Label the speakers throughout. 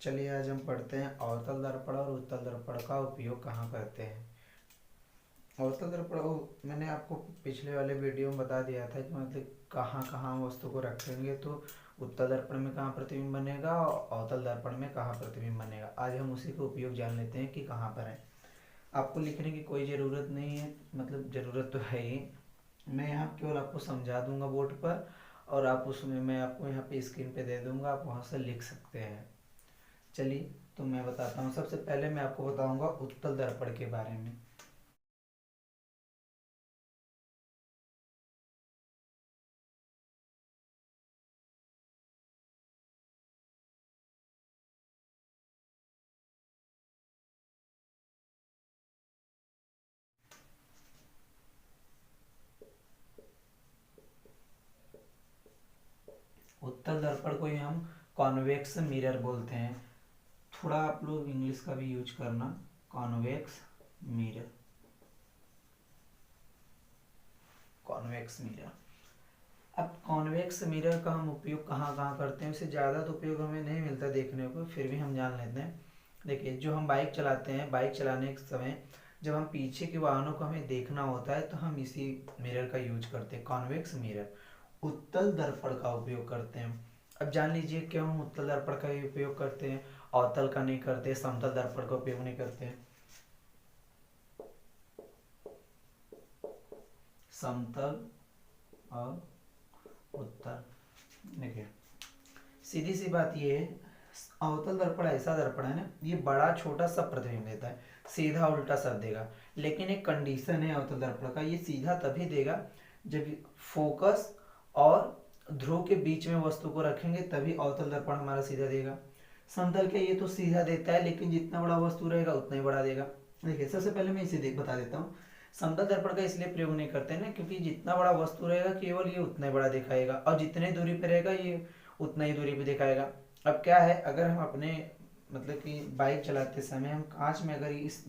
Speaker 1: चलिए आज हम पढ़ते हैं अवतल दर्पण और उत्तल दर्पण का उपयोग कहाँ करते हैं। अवतल दर्पण मैंने आपको पिछले वाले वीडियो में बता दिया था कि मतलब कहाँ कहाँ वस्तु को रखेंगे तो उत्तल दर्पण में कहाँ प्रतिबिंब बनेगा और अवतल दर्पण में कहाँ प्रतिबिंब बनेगा। आज हम उसी का उपयोग जान लेते हैं कि कहाँ पर है। आपको लिखने की कोई ज़रूरत नहीं है, मतलब ज़रूरत तो है ही। मैं यहाँ केवल आपको समझा दूंगा बोर्ड पर और आप उसमें मैं आपको यहाँ पे स्क्रीन पे दे दूंगा, आप वहाँ से लिख सकते हैं। चलिए तो मैं बताता हूँ। सबसे पहले मैं आपको बताऊंगा उत्तल दर्पण के बारे में। उत्तल दर्पण को ही हम कॉन्वेक्स मिरर बोलते हैं। थोड़ा आप लोग इंग्लिश का भी यूज करना, कॉन्वेक्स मिरर, कॉन्वेक्स मिरर। अब कॉन्वेक्स मिरर का हम उपयोग कहाँ कहाँ करते हैं, उससे ज़्यादा तो उपयोग हमें नहीं मिलता देखने को, फिर भी हम जान लेते हैं। देखिए, जो हम बाइक चलाते हैं, बाइक चलाने के समय जब हम पीछे के वाहनों को हमें देखना होता है तो हम इसी मिरर का यूज करते हैं, कॉन्वेक्स मिरर। उत्तल दर्पण का उपयोग करते हैं। अब जान लीजिए क्यों हम उत्तल दर्पण का ही उपयोग करते हैं, अवतल का नहीं करते, समतल दर्पण का उपयोग नहीं करते। समतल और उत्तल, देखिए सीधी सी बात ये है, अवतल दर्पण ऐसा दर्पण है ना, ये बड़ा छोटा सब प्रतिबिंब देता है, सीधा उल्टा सब देगा। लेकिन एक कंडीशन है अवतल दर्पण का, ये सीधा तभी देगा जब फोकस और ध्रुव के बीच में वस्तु को रखेंगे तभी अवतल दर्पण हमारा सीधा देगा। समतल के ये तो सीधा देता है लेकिन जितना बड़ा वस्तु रहेगा उतना ही बड़ा देगा। देखिए सबसे पहले मैं इसे बता देता हूँ। समतल दर्पण का इसलिए प्रयोग नहीं करते ना क्योंकि जितना बड़ा वस्तु रहेगा केवल ये उतना ही बड़ा दिखाएगा और जितने दूरी पे रहेगा ये उतना ही दूरी पे दिखाएगा। अब क्या है, अगर हम अपने मतलब कि बाइक चलाते समय हम कांच में अगर इस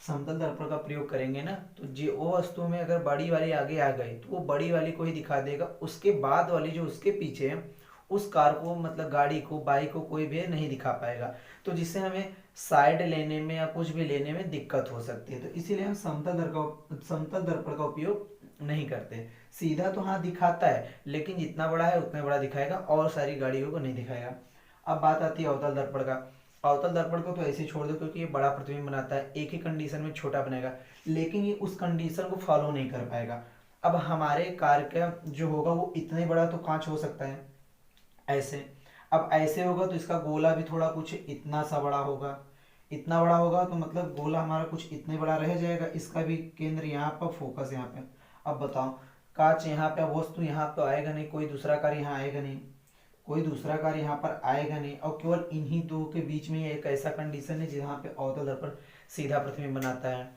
Speaker 1: समतल दर्पण का प्रयोग करेंगे ना तो जो वो वस्तु में अगर बड़ी वाली आगे आ गई तो वो बड़ी वाली को ही दिखा देगा, उसके बाद वाली जो उसके पीछे है उस कार को, मतलब गाड़ी को, बाइक को कोई भी नहीं दिखा पाएगा। तो जिससे हमें साइड लेने में या कुछ भी लेने में दिक्कत हो सकती है, तो इसीलिए हम समतल दर्पण का उपयोग नहीं करते। सीधा तो हाँ दिखाता है लेकिन जितना बड़ा है उतना बड़ा दिखाएगा और सारी गाड़ियों को नहीं दिखाएगा। अब बात आती है अवतल दर्पण का। अवतल दर्पण को तो ऐसे ही छोड़ दो क्योंकि ये बड़ा प्रतिबिंब बनाता है, एक ही कंडीशन में छोटा बनेगा, लेकिन ये उस कंडीशन को फॉलो नहीं कर पाएगा। अब हमारे कार का जो होगा वो इतना ही बड़ा तो कांच हो सकता है ऐसे। अब ऐसे होगा तो इसका गोला भी थोड़ा कुछ इतना सा बड़ा होगा, इतना बड़ा होगा तो मतलब गोला हमारा कुछ इतने बड़ा रह जाएगा, इसका भी केंद्र यहाँ पर, फोकस यहाँ पे। अब बताओ, कांच यहाँ पे, वस्तु यहाँ पे आएगा नहीं, कोई दूसरा कार यहाँ आएगा नहीं, कोई दूसरा कार यहाँ पर आएगा नहीं, और केवल इन्हीं दो के बीच में एक ऐसा कंडीशन है जहाँ पे अवतल दर्पण सीधा प्रतिबिंब बनाता है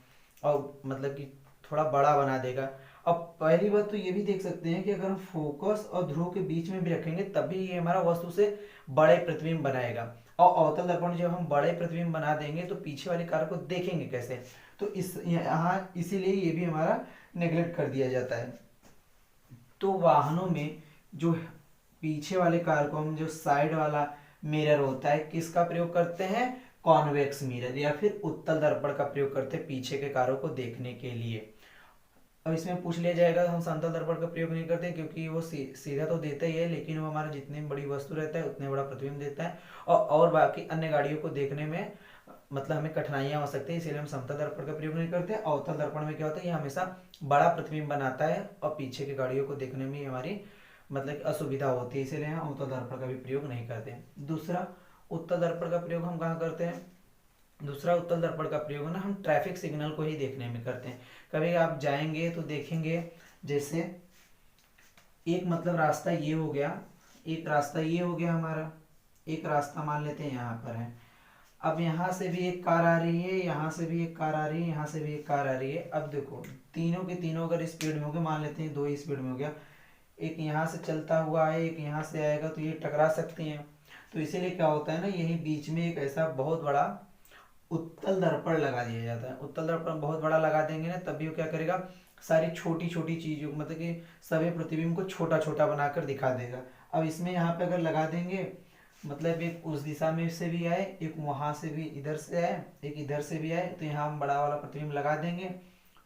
Speaker 1: और मतलब कि थोड़ा बड़ा बना देगा। अब पहली बात तो ये भी देख सकते हैं कि अगर हम फोकस और ध्रुव के बीच में भी रखेंगे तभी ये हमारा वस्तु से बड़े प्रतिबिंब बनाएगा। और अवतल दर्पण जब हम बड़े प्रतिबिंब बना देंगे तो पीछे वाली कार को देखेंगे कैसे, तो इस यहाँ इसीलिए ये भी हमारा नेग्लेक्ट कर दिया जाता है। तो वाहनों में जो पीछे वाले कार को हम जो साइड वाला मिरर होता है किसका प्रयोग करते हैं, कॉन्वेक्स मिरर या फिर उत्तल दर्पण का प्रयोग करते हैं पीछे के कारों को देखने के लिए। अब इसमें पूछ लिया जाएगा हम समतल दर्पण का प्रयोग नहीं करते क्योंकि वो सीधा तो देता ही है लेकिन वो हमारा जितनी बड़ी वस्तु रहता है उतने बड़ा प्रतिबिंब देता है और बाकी अन्य गाड़ियों को देखने में मतलब हमें कठिनाइयां हो सकती है, इसीलिए हम समतल दर्पण का प्रयोग नहीं करते। अवतल दर्पण में क्या होता है, ये हमेशा बड़ा प्रतिबिंब बनाता है और पीछे की गाड़ियों को देखने में हमारी मतलब असुविधा होती है, इसीलिए हम अवतल दर्पण का भी प्रयोग नहीं करते। दूसरा उत्तल दर्पण का प्रयोग हम कहाँ करते हैं, दूसरा उत्तल दर्पण का प्रयोग ना हम ट्रैफिक सिग्नल को ही देखने में करते हैं। कभी आप जाएंगे तो देखेंगे, जैसे एक मतलब रास्ता ये हो गया, एक रास्ता ये हो गया हमारा, एक रास्ता मान लेते हैं यहाँ पर है। अब यहाँ से भी एक कार आ रही है, यहाँ से भी एक कार आ रही है, यहाँ से भी एक कार आ रही है। अब देखो तीनों के तीनों अगर स्पीड में हो गए, मान लेते हैं दो ही स्पीड में हो गया, एक यहाँ से चलता हुआ है एक यहाँ से आएगा तो ये टकरा सकती हैं। तो इसीलिए क्या होता है ना, यही बीच में एक ऐसा बहुत बड़ा उत्तल दर्पण लगा दिया जाता है। उत्तल दर्पण बहुत बड़ा लगा देंगे ना तभी वो क्या करेगा, सारी छोटी छोटी चीजों मतलब कि सभी प्रतिबिंब को छोटा छोटा बनाकर दिखा देगा। अब इसमें यहाँ पे अगर लगा देंगे मतलब एक उस दिशा में से भी आए, एक वहां से भी इधर से आए, एक इधर से भी आए, तो यहाँ हम बड़ा वाला प्रतिबिंब लगा देंगे।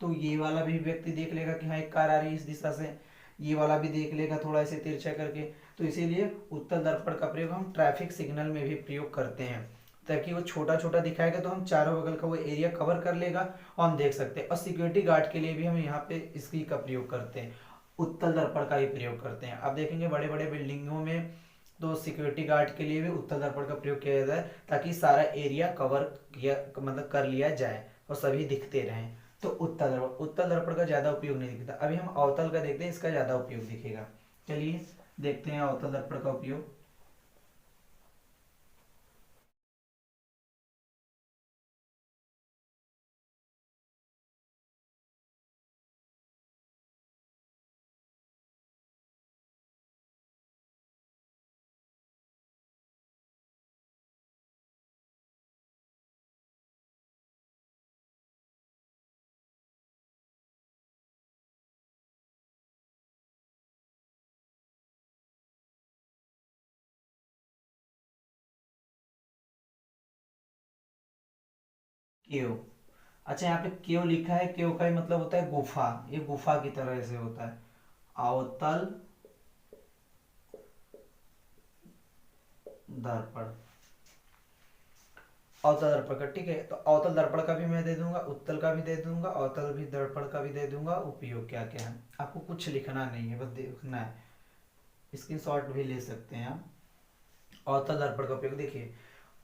Speaker 1: तो ये वाला भी व्यक्ति देख लेगा कि हाँ एक कार आ रही है इस दिशा से, ये वाला भी देख लेगा थोड़ा ऐसे तिरछा करके। तो इसीलिए उत्तल दर्पण का प्रयोग हम ट्रैफिक सिग्नल में भी प्रयोग करते हैं, ताकि वो छोटा छोटा दिखाएगा तो हम चारों बगल का वो एरिया कवर कर लेगा और हम देख सकते हैं। और सिक्योरिटी गार्ड के लिए भी हम यहाँ पे इसकी का प्रयोग करते हैं, उत्तल दर्पण का ही प्रयोग करते हैं। आप देखेंगे बड़े बड़े बिल्डिंगों में तो सिक्योरिटी गार्ड के लिए भी उत्तल दर्पण का प्रयोग किया जाता है, ताकि सारा एरिया कवर किया मतलब कर लिया जाए और सभी दिखते रहें। तो उत्तल दर्पण का ज्यादा उपयोग नहीं दिखता। अभी हम अवतल का देखते हैं, इसका ज्यादा उपयोग दिखेगा। चलिए देखते हैं अवतल दर्पण का उपयोग। केव, अच्छा यहाँ पे केव लिखा है, केव का ही मतलब होता है गुफा, ये गुफा की तरह से होता है। अवतल दर्पण, अवतल दर्पण का, ठीक है। तो अवतल दर्पण का भी मैं दे दूंगा, उत्तल का भी दे दूंगा, अवतल भी दर्पण का भी दे दूंगा। उपयोग क्या क्या है आपको कुछ लिखना नहीं है, बस देखना है, स्क्रीन शॉट भी ले सकते हैं आप। अवतल दर्पण का उपयोग देखिए,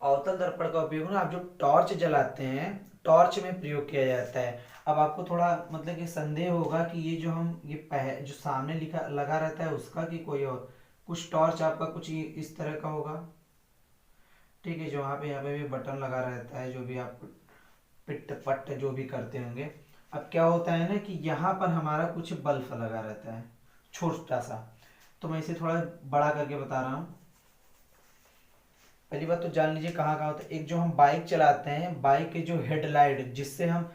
Speaker 1: अवतल दर्पण का उपयोग ना आप जो टॉर्च जलाते हैं, टॉर्च में प्रयोग किया जाता है। अब आपको थोड़ा मतलब कि संदेह होगा कि ये जो हम ये जो सामने लिखा लगा रहता है उसका कि कोई और, कुछ टॉर्च आपका कुछ इस तरह का होगा, ठीक है। जो यहाँ पे भी बटन लगा रहता है, जो भी आप पिट पट जो भी करते होंगे। अब क्या होता है ना कि यहाँ पर हमारा कुछ बल्ब लगा रहता है छोटा सा, तो मैं इसे थोड़ा बड़ा करके बता रहा हूँ। पहली बात तो जान लीजिए कहाँ कहाँ होता है। एक जो हम बाइक चलाते हैं, बाइक के जो हेडलाइट जिससे हम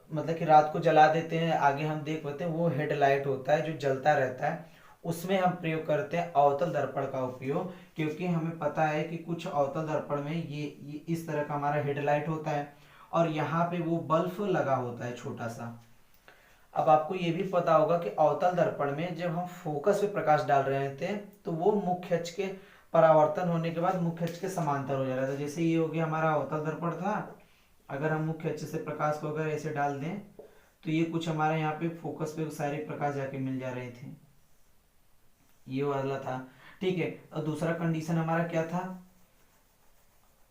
Speaker 1: मतलब कि रात को जला देते हैं, आगे हम देख पाते हैं, वो हेडलाइट होता है जो जलता रहता है, उसमें हम प्रयोग करते हैं अवतल दर्पण का उपयोग। क्योंकि हमें पता है कि कुछ अवतल दर्पण में ये इस तरह का हमारा हेडलाइट होता है और यहाँ पे वो बल्ब लगा होता है छोटा सा। अब आपको ये भी पता होगा कि अवतल दर्पण में जब हम फोकस पे प्रकाश डाल रहे थे तो वो मुख्य अक्ष के परावर्तन होने के बाद मुख्य अक्ष के समांतर हो जा रहा था। जैसे ये हो गया हमारा अवतल दर्पण था, अगर हम मुख्य अक्ष से प्रकाश को अगर ऐसे डाल दें तो ये कुछ हमारे यहाँ पे फोकस पे सारे प्रकाश जाके मिल जा रहे थे, ये वाला था, ठीक है। और दूसरा कंडीशन हमारा क्या था,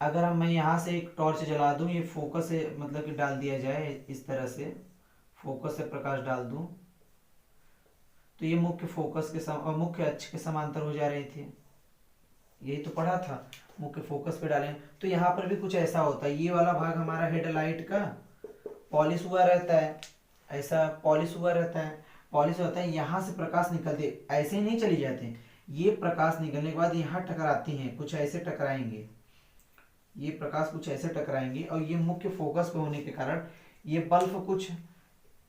Speaker 1: अगर हम मैं यहाँ से एक टॉर्च जला दूं, ये फोकस से मतलब कि डाल दिया जाए इस तरह से, फोकस से प्रकाश डाल दूं, तो ये मुख्य फोकस के मुख्य अक्ष के समांतर हो जा रहे थे। यही तो पढ़ा था, मुख्य फोकस पे डालें तो यहाँ पर भी कुछ ऐसा होता है। ये वाला भाग हमारा हेडलाइट का पॉलिश हुआ रहता है, ऐसा पॉलिश हुआ रहता है, पॉलिश होता है, यहाँ से प्रकाश निकलते ऐसे ही नहीं चली जाते, ये प्रकाश निकलने के बाद यहाँ टकराती हैं, कुछ ऐसे टकराएंगे, ये प्रकाश कुछ ऐसे टकराएंगे और ये मुख्य फोकस पे होने के कारण ये बल्ब कुछ,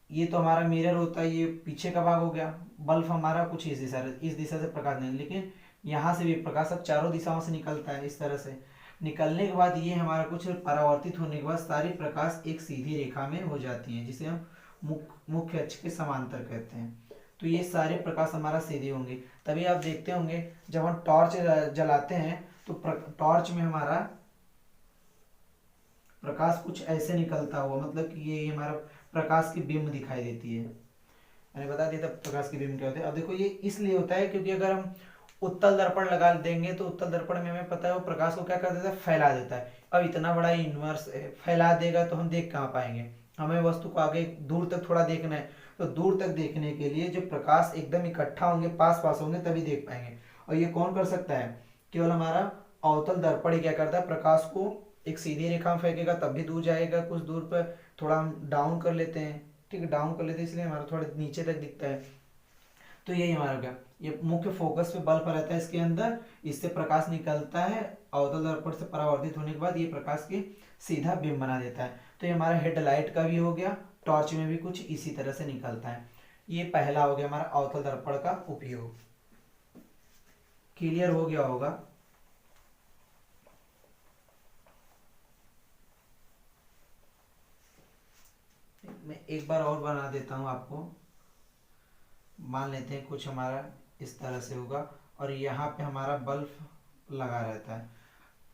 Speaker 1: ये तो हमारा मिरर होता है, ये पीछे का भाग हो गया, बल्ब हमारा कुछ इस दिशा से प्रकाश नहीं, लेकिन यहाँ से भी प्रकाश अब चारों दिशाओं से निकलता है इस तरह से। निकलने के बाद ये हमारा कुछ परावर्तित होने के बाद सारी प्रकाश एक सीधी रेखा में हो जाती है, जिसे हम मुख्य अक्ष के समांतर कहते हैं। तो ये सारे प्रकाश हमारा सीधे होंगे। तभी आप देखते होंगे जब हम टॉर्च जलाते हैं तो टॉर्च में हमारा प्रकाश कुछ ऐसे निकलता हुआ, मतलब कि ये हमारा प्रकाश की बिंब दिखाई देती है। मैंने बता दिया था प्रकाश की बिंब क्या होती है। अब देखो ये इसलिए होता है क्योंकि अगर हम उत्तल दर्पण लगा देंगे तो उत्तल दर्पण में हमें पता है वो प्रकाश को क्या कर देता है, फैला देता है। अब इतना बड़ा यूनिवर्स फैला देगा तो हम देख कहाँ पाएंगे, हमें वस्तु को आगे दूर तक थोड़ा देखना है, तो दूर तक देखने के लिए जो प्रकाश एकदम इकट्ठा होंगे, पास पास होंगे, तभी देख पाएंगे। और ये कौन कर सकता है, केवल हमारा अवतल दर्पण ही क्या करता है, प्रकाश को एक सीधी रेखा में फेंकेगा तब भी दूर जाएगा, कुछ दूर पर थोड़ा हम डाउन कर लेते हैं, ठीक है, डाउन कर लेते हैं इसलिए हमारा थोड़ा नीचे तक दिखता है। तो यही हमारा क्या, ये मुख्य फोकस पे बल्ब रहता है इसके अंदर, इससे प्रकाश निकलता है, अवतल दर्पण से परावर्तित होने के बाद ये प्रकाश की सीधा बिंब बना देता है। तो ये हमारा हेडलाइट का भी हो गया, टॉर्च में भी कुछ इसी तरह से निकलता है। ये पहला हो गया हमारा अवतल दर्पण का उपयोग। क्लियर हो गया होगा। मैं एक बार और बना देता हूँ आपको। मान लेते हैं कुछ हमारा इस तरह से होगा और यहाँ पे हमारा बल्ब लगा रहता है।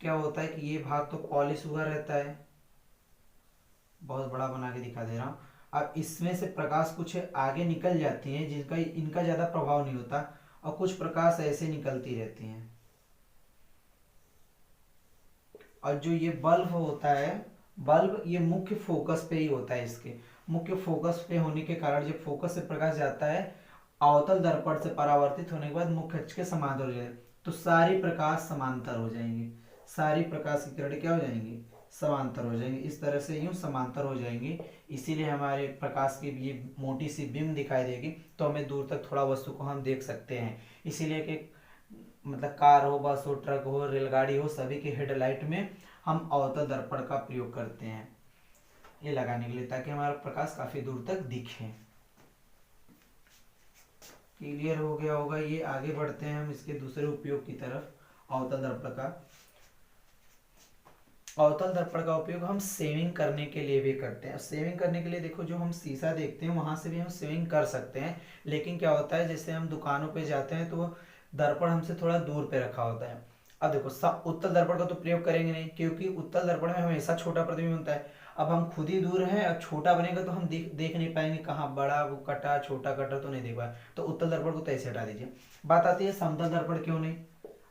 Speaker 1: क्या होता है कि ये भाग तो पॉलिश हुआ रहता है, बहुत बड़ा बना के दिखा दे रहा हूँ। अब इसमें से प्रकाश कुछ आगे निकल जाती हैं जिनका इनका ज़्यादा प्रभाव नहीं होता, और कुछ प्रकाश ऐसे निकलती रहती हैं। और जो ये बल्ब होता है, बल्ब ये मुख्य फोकस पे ही होता है। इसके मुख्य फोकस पे होने के कारण जब फोकस से प्रकाश जाता है अवतल दर्पण से परावर्तित होने के बाद मुख्य अक्ष के समांतर हो जाएगा, तो सारी प्रकाश समांतर हो जाएंगे, सारी प्रकाश की किरण क्या हो जाएंगी, समांतर हो जाएंगे। इस तरह से यूं समांतर हो जाएंगे, इसीलिए हमारे प्रकाश की ये मोटी सी बीम दिखाई देगी, तो हमें दूर तक थोड़ा वस्तु को हम देख सकते हैं। इसीलिए कि मतलब कार हो, बस हो, ट्रक हो, रेलगाड़ी हो, सभी के हेडलाइट में हम अवतल दर्पण का प्रयोग करते हैं ये लगाने के लिए, ताकि हमारा प्रकाश काफी दूर तक दिखे। क्लियर हो गया होगा ये। आगे बढ़ते हैं हम इसके दूसरे उपयोग की तरफ। अवतल दर्पण का अवतल दर्पण का उपयोग हम सेविंग करने के लिए भी करते हैं। सेविंग करने के लिए देखो, जो हम शीशा देखते हैं वहां से भी हम सेविंग कर सकते हैं, लेकिन क्या होता है जैसे हम दुकानों पे जाते हैं तो वो दर्पण हमसे थोड़ा दूर पे रखा होता है। अब देखो उत्तल दर्पण का तो प्रयोग करेंगे नहीं, क्योंकि उत्तल दर्पण में हमेशा छोटा प्रतिबिंब होता है। अब हम खुद ही दूर हैं, अब छोटा बनेगा तो हम देख नहीं पाएंगे कहाँ बड़ा वो कटा, छोटा कटा तो नहीं देख पाए, तो उत्तल दर्पण को तो ऐसे हटा दीजिए। बात आती है समतल दर्पण क्यों नहीं।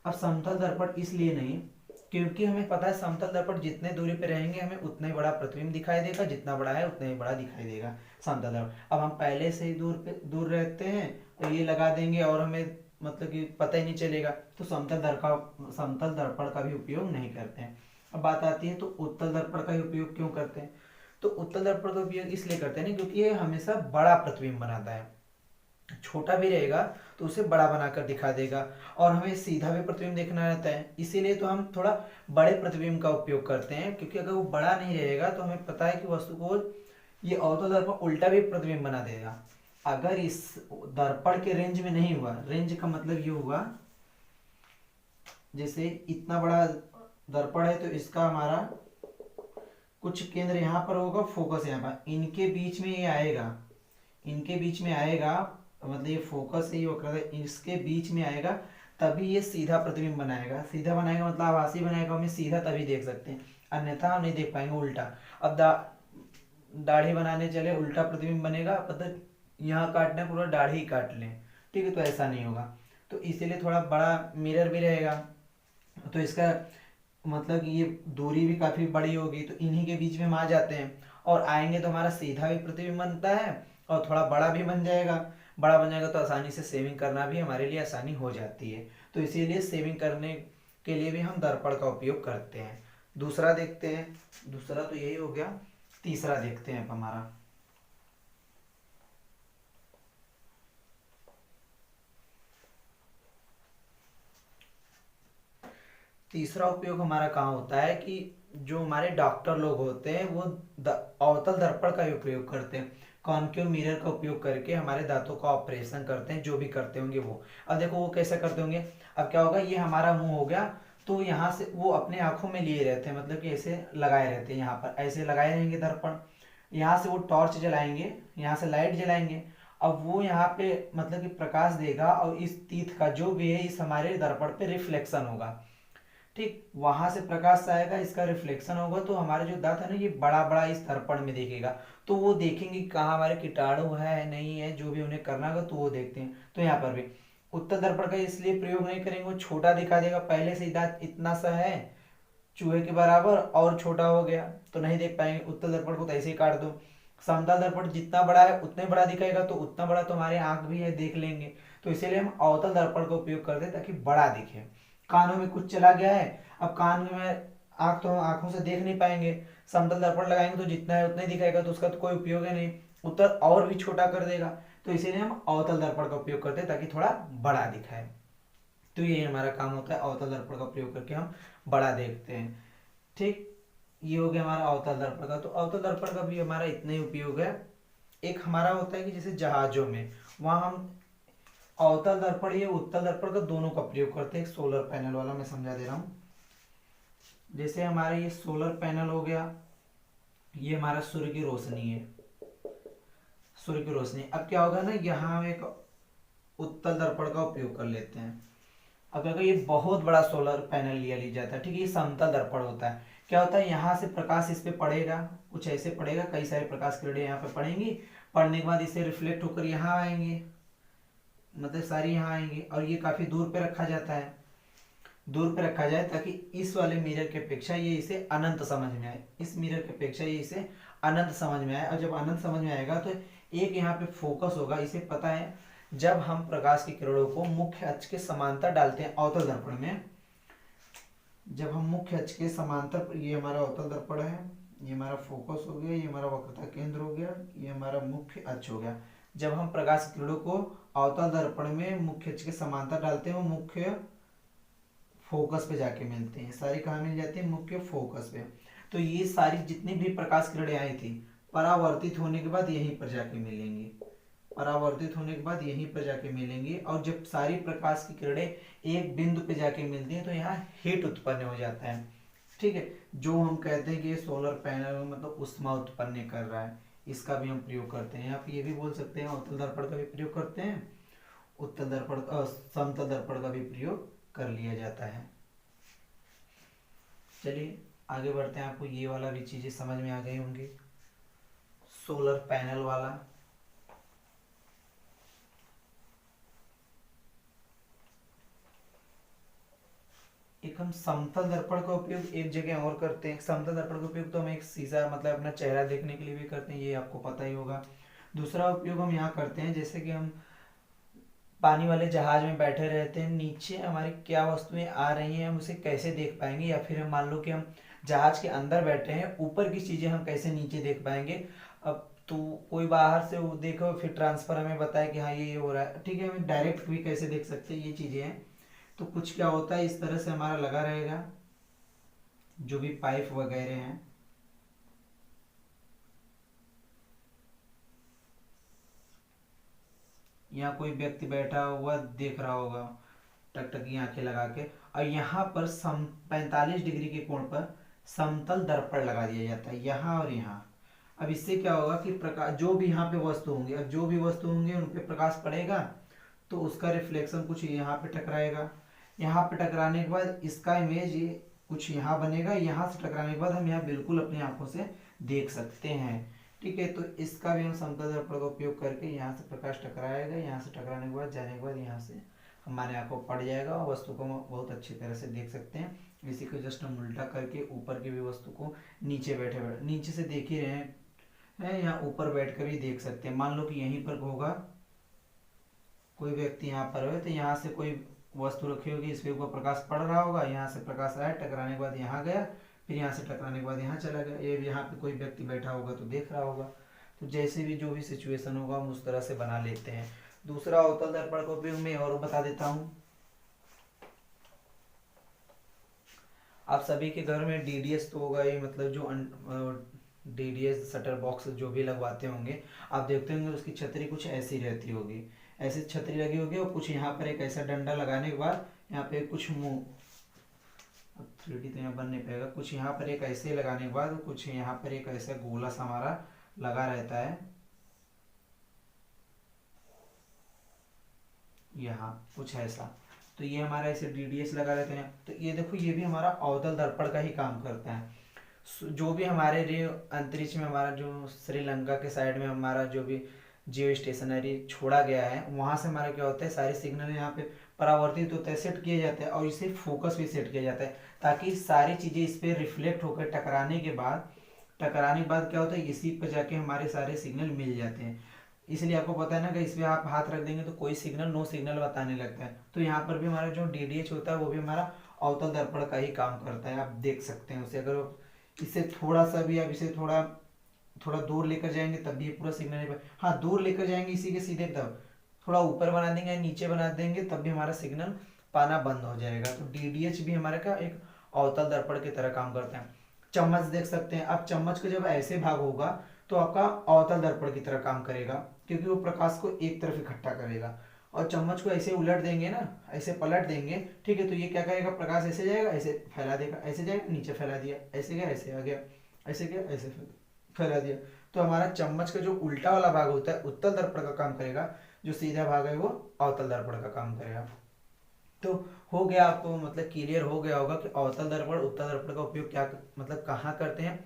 Speaker 1: अब समतल दर्पण इसलिए नहीं क्योंकि हमें पता है समतल दर्पण जितने दूरी पे रहेंगे हमें उतना ही बड़ा प्रतिबिंब दिखाई देगा, जितना बड़ा है उतना ही बड़ा दिखाई देगा समतल दर्पण। अब हम पहले से ही दूर रहते हैं तो ये लगा देंगे और हमें मतलब कि पता ही नहीं चलेगा, तो समतल दर्पण का भी उपयोग नहीं करते हैं। अब बात आती है तो उत्तल दर्पण का ही उपयोग क्यों करते हैं। तो उत्तल दर्पण का उपयोग इसलिए करते हैं ना क्योंकि ये हमेशा बड़ा प्रतिबिंब बनाता है, छोटा भी रहेगा तो उसे बड़ा बनाकर दिखा देगा, और हमें सीधा भी प्रतिबिंब देखना रहता है, इसीलिए तो हम थोड़ा बड़े प्रतिबिंब का उपयोग करते हैं, क्योंकि अगर वो बड़ा नहीं रहेगा तो हमें पता है कि वस्तु को ये अवतल दर्पण उल्टा भी प्रतिबिंब बना देगा। अगर इस दर्पण के रेंज में नहीं हुआ, रेंज का मतलब ये हुआ जैसे इतना बड़ा दर्पण है तो इसका हमारा कुछ केंद्र यहाँ पर होगा, फोकस यहाँ पर, इनके बीच में ये आएगा, इनके बीच में आएगा, मतलब ये फोकस है, ये वक्रता इसके बीच में आएगा, तभी ये सीधा प्रतिबिंब बनाएगा। सीधा बनाएगा मतलब आभासी बनाएगा, हमें सीधा तभी देख सकते हैं, अन्यथा हम नहीं देख पाएंगे उल्टा। अब दाढ़ी बनाने चले उल्टा प्रतिबिंब बनेगा, मतलब यहाँ काटना पूरा दाढ़ी ही काट लें, ठीक है, तो ऐसा नहीं होगा। तो इसीलिए थोड़ा बड़ा मिरर भी रहेगा, तो इसका मतलब कि ये दूरी भी काफी बड़ी होगी, तो इन्हीं के बीच में हम आ जाते हैं और आएंगे तो हमारा सीधा भी प्रतिबिंब बनता है और थोड़ा बड़ा भी बन जाएगा। बड़ा बन जाएगा तो आसानी से सेविंग करना भी हमारे लिए आसानी हो जाती है, तो इसीलिए सेविंग करने के लिए भी हम दर्पण का उपयोग करते हैं। दूसरा देखते हैं, दूसरा तो यही हो गया, तीसरा देखते हैं अब हमारा। तीसरा उपयोग हमारा कहाँ होता है कि जो हमारे डॉक्टर लोग होते हैं वो अवतल दर्पण का ही उपयोग करते हैं, कॉन्केव मिरर का उपयोग करके हमारे दांतों का ऑपरेशन करते हैं, जो भी करते होंगे वो। अब देखो वो कैसे करते होंगे। अब क्या होगा, ये हमारा मुंह हो गया, तो यहाँ से वो अपने आंखों में लिए रहते हैं, मतलब कि ऐसे लगाए रहते हैं, यहाँ पर ऐसे लगाए रहेंगे दर्पण, यहाँ से वो टॉर्च जलाएंगे, यहाँ से लाइट जलाएंगे, अब वो यहाँ पे मतलब कि प्रकाश देगा और इस तीत का जो भी है इस हमारे दर्पण पे रिफ्लेक्शन होगा, ठीक, वहां से प्रकाश आएगा, इसका रिफ्लेक्शन होगा, तो हमारे जो दांत है ना ये बड़ा बड़ा इस दर्पण में देखेगा, तो वो देखेंगे कहाँ हमारे कीटाणु है नहीं है, जो भी उन्हें करना होगा तो वो देखते हैं। तो यहाँ पर भी उत्तल दर्पण का इसलिए प्रयोग नहीं करेंगे, वो छोटा दिखा देगा, पहले से ही दांत इतना सा है चूहे के बराबर और छोटा हो गया तो नहीं देख पाएंगे, उत्तल दर्पण को तो ऐसे ही काट दो। समतल दर्पण जितना बड़ा है उतने बड़ा दिखाएगा, तो उतना बड़ा तो हमारे आंख भी है, देख लेंगे, तो इसीलिए हम अवतल दर्पण का उपयोग करते हैं ताकि बड़ा दिखे। कानों में कुछ चला गया है, अब कान में आंख तो आंखों से देख नहीं पाएंगे, समतल दर्पण लगाएंगे तो जितना है उतना ही दिखाएगा, तो उसका तो कोई उपयोग है नहीं, उत्तर और भी छोटा कर देगा, तो इसीलिए हम अवतल दर्पण का उपयोग करते हैं ताकि थोड़ा बड़ा दिखाए। तो ये हमारा काम होता है, अवतल दर्पण का प्रयोग करके हम बड़ा देखते हैं, ठीक। ये हो गया हमारा अवतल दर्पण का। तो अवतल दर्पण का भी हमारा इतना ही उपयोग है। एक हमारा होता है कि जैसे जहाजों में, वहां हम अवतल दर्पण या उत्तल दर्पण का दोनों का प्रयोग करते हैं। एक सोलर पैनल वाला मैं समझा दे रहा हूँ। जैसे हमारे ये सोलर पैनल हो गया, ये हमारा सूर्य की रोशनी है, सूर्य की रोशनी। अब क्या होगा ना, यहाँ हम एक उत्तल दर्पण का उपयोग कर लेते हैं। अब अगर ये बहुत बड़ा सोलर पैनल लिया जाता है, ठीक है, ये समतल दर्पण होता है। क्या होता है, यहाँ से प्रकाश इस पे पड़ेगा, कुछ ऐसे पड़ेगा, कई सारे प्रकाश किरणें यहाँ पे पड़ेंगी, पड़ने के बाद इसे रिफ्लेक्ट होकर यहाँ आएंगे, मतलब सारी यहाँ आएंगी, और ये काफी दूर पे रखा जाता है, दूर पे रखा जाए ताकि इस वाले मिरर की अपेक्षा ये इसे अनंत समझ में आए, इस मिरर की अपेक्षा ये इसे अनंत समझ में आए। और जब अनंत समझ में आएगा तो एक यहाँ पे फोकस होगा। इसे पता है, जब हम प्रकाश की किरणों को मुख्य अक्ष के समांतर डालते हैं अवतल दर्पण में, जब हम मुख्य अक्ष के समांतर, ये हमारा अवतल दर्पण है, ये हमारा फोकस हो गया, ये हमारा वक्रता केंद्र हो गया, ये हमारा मुख्य अक्ष हो गया। जब हम प्रकाश की किरणों को अवतल दर्पण में मुख्य अक्ष के समांतर डालते हैं, वो मुख्य फोकस पे जाके मिलते हैं, सारी कहाँ मिल जाती है, मुख्य फोकस पे। तो ये सारी जितनी भी प्रकाश किरणें आई थी, परावर्तित होने के बाद यहीं पर जाके मिलेंगी, परावर्तित होने के बाद यहीं पर जाके मिलेंगी। और जब सारी प्रकाश की किरणें एक बिंदु पे जाके मिलती हैं तो यहाँ हीट उत्पन्न हो जाता है, ठीक है, जो हम कहते हैं कि ये सोलर पैनल मतलब उष्मा उत्पन्न कर रहा है, इसका भी हम प्रयोग करते हैं। आप ये भी बोल सकते हैं अवतल दर्पण का भी प्रयोग करते हैं, उत्तल दर्पण समतल दर्पण का भी प्रयोग कर लिया जाता है। चलिए आगे बढ़ते हैं, आपको ये वाला भी चीजें समझ में आ गई होंगी, सोलर पैनल वाला। एक हम समतल दर्पण का उपयोग एक जगह और करते हैं। समतल दर्पण का उपयोग तो हम एक शीशा मतलब अपना चेहरा देखने के लिए भी करते हैं, ये आपको पता ही होगा। दूसरा उपयोग हम यहाँ करते हैं, जैसे कि हम पानी वाले जहाज में बैठे रहते हैं, नीचे हमारी क्या वस्तुएं आ रही हैं हम उसे कैसे देख पाएंगे, या फिर हम मान लो कि हम जहाज के अंदर बैठे हैं, ऊपर की चीजें हम कैसे नीचे देख पाएंगे। अब तो कोई बाहर से वो देखो फिर ट्रांसफर हमें बताए कि हाँ ये हो रहा है, ठीक है, हम डायरेक्ट भी कैसे देख सकते हैं, ये चीजें हैं। तो कुछ क्या होता है, इस तरह से हमारा लगा रहेगा जो भी पाइप वगैरह हैं, यहाँ कोई व्यक्ति बैठा हुआ देख रहा होगा टकटकी आंखें लगा के, और यहाँ पर 45 डिग्री के कोण पर समतल दर्पण लगा दिया जाता है, यहाँ और यहाँ। अब इससे क्या होगा कि प्रकाश जो भी यहाँ पे वस्तु होंगे, अब जो भी वस्तु होंगे उन पे प्रकाश पड़ेगा तो उसका रिफ्लेक्शन कुछ यहाँ पे टकराएगा, यहाँ पे टकराने के बाद इसका इमेज कुछ यहाँ बनेगा, यहाँ से टकराने के बाद हम यहाँ बिल्कुल अपनी आंखों से देख सकते हैं, ठीक है। तो इसका भी हम समतल दर्पण का उपयोग करके यहाँ से प्रकाश टकराएगा, यहाँ से टकराने के बाद जाने के बाद यहाँ से हमारे आंखों पड़ जाएगा और वस्तु को हम बहुत अच्छी तरह से देख सकते हैं। इसी को जस्ट हम उल्टा करके ऊपर की भी वस्तु को नीचे बैठे बैठे नीचे से देख ही रहे हैं, यहाँ ऊपर बैठ कर भी देख सकते हैं। मान लो कि यहीं पर होगा कोई व्यक्ति, यहाँ पर है तो यहाँ से कोई वस्तु रखी होगी, इस पे ऊपर प्रकाश पड़ रहा होगा, यहाँ से प्रकाश आया, टकराने के बाद यहाँ गया, फिर यहाँ से टकराने के बाद यहाँ चला गया, ये यहाँ पे कोई व्यक्ति बैठा होगा तो देख रहा होगा। तो जैसे भी जो भी सिचुएशन होगा हम उस तरह से बना लेते हैं। दूसरा अवतल दर्पण का उपयोग मैं और बता देता हूँ। आप सभी के घर में डीडीएस तो होगा ही, मतलब जो डीडीएस शटर बॉक्स जो भी लगवाते होंगे, आप देखते होंगे उसकी छतरी कुछ ऐसी रहती होगी, ऐसी छतरी लगी होगी, और कुछ यहाँ पर एक ऐसा डंडा लगाने के बाद यहाँ पे कुछ मुंह, अब 3D तो यहाँ बन नहीं पाएगा, कुछ यहाँ पर एक ऐसे लगाने के बाद कुछ यहाँ पर एक ऐसा गोला सा हमारा लगा रहता है, यहाँ कुछ ऐसा। तो ये हमारा ऐसे डीडीएस लगा रहते हैं। तो ये देखो ये भी हमारा अवतल दर्पण का ही काम करता है। जो भी हमारे रे अंतरिक्ष में हमारा जो श्रीलंका के साइड में हमारा जो भी जियो स्टेशनरी छोड़ा गया है, वहां से हमारा क्या होता है, सारे सिग्नल यहाँ पे परावर्तित होते हैं, सेट किए जाते हैं, और इसे फोकस भी सेट किया जाता है ताकि सारी चीजें इस पे रिफ्लेक्ट होकर टकराने के बाद क्या होता है, इसी पर जाके हमारे सारे सिग्नल मिल जाते हैं। इसलिए आपको पता है ना कि इस पे आप हाथ रख देंगे तो कोई सिग्नल नो सिग्नल बताने लगता है। तो यहाँ पर भी हमारा जो डीडीएच होता है वो भी हमारा अवतल दर्पण का ही काम करता है, आप देख सकते हैं उसे। अगर इससे थोड़ा सा भी आप इसे थोड़ा थोड़ा दूर लेकर जाएंगे तब भी ये पूरा सिग्नल नहीं हाँ दूर लेकर जाएंगे इसी के सीधे तब, थोड़ा ऊपर बना देंगे नीचे बना देंगे तब भी हमारा सिग्नल पाना बंद हो जाएगा। तो डीडीएच भी हमारे का एक अवतल दर्पण की तरह काम करते हैं। चम्मच देख सकते हैं, अब चम्मच को जब ऐसे भाग होगा तो आपका अवतल दर्पण की तरह काम करेगा, क्योंकि वो प्रकाश को एक तरफ इकट्ठा करेगा। और चम्मच को ऐसे उलट देंगे ना, ऐसे पलट देंगे, ठीक है, तो ये क्या करेगा, प्रकाश ऐसे जाएगा ऐसे फैला देगा, ऐसे जाएगा नीचे फैला दिया, ऐसे गया ऐसे आ गया, ऐसे गया ऐसे फैला दिया। तो हमारा चम्मच का जो उल्टा वाला भाग होता है उत्तल दर्पण का काम करेगा, जो सीधा भाग है वो अवतल दर्पण का काम करेगा। तो हो गया, आपको मतलब क्लियर हो गया होगा कि अवतल दर्पण उत्तल दर्पण का उपयोग क्या मतलब कहाँ करते हैं,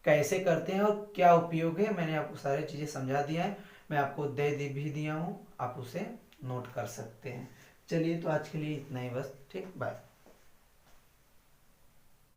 Speaker 1: कैसे करते हैं और क्या उपयोग है। मैंने आपको सारी चीज़ें समझा दिया है, मैं आपको दे भी दिया हूँ, आप उसे नोट कर सकते हैं। चलिए तो आज के लिए इतना ही बस, ठीक, बाय।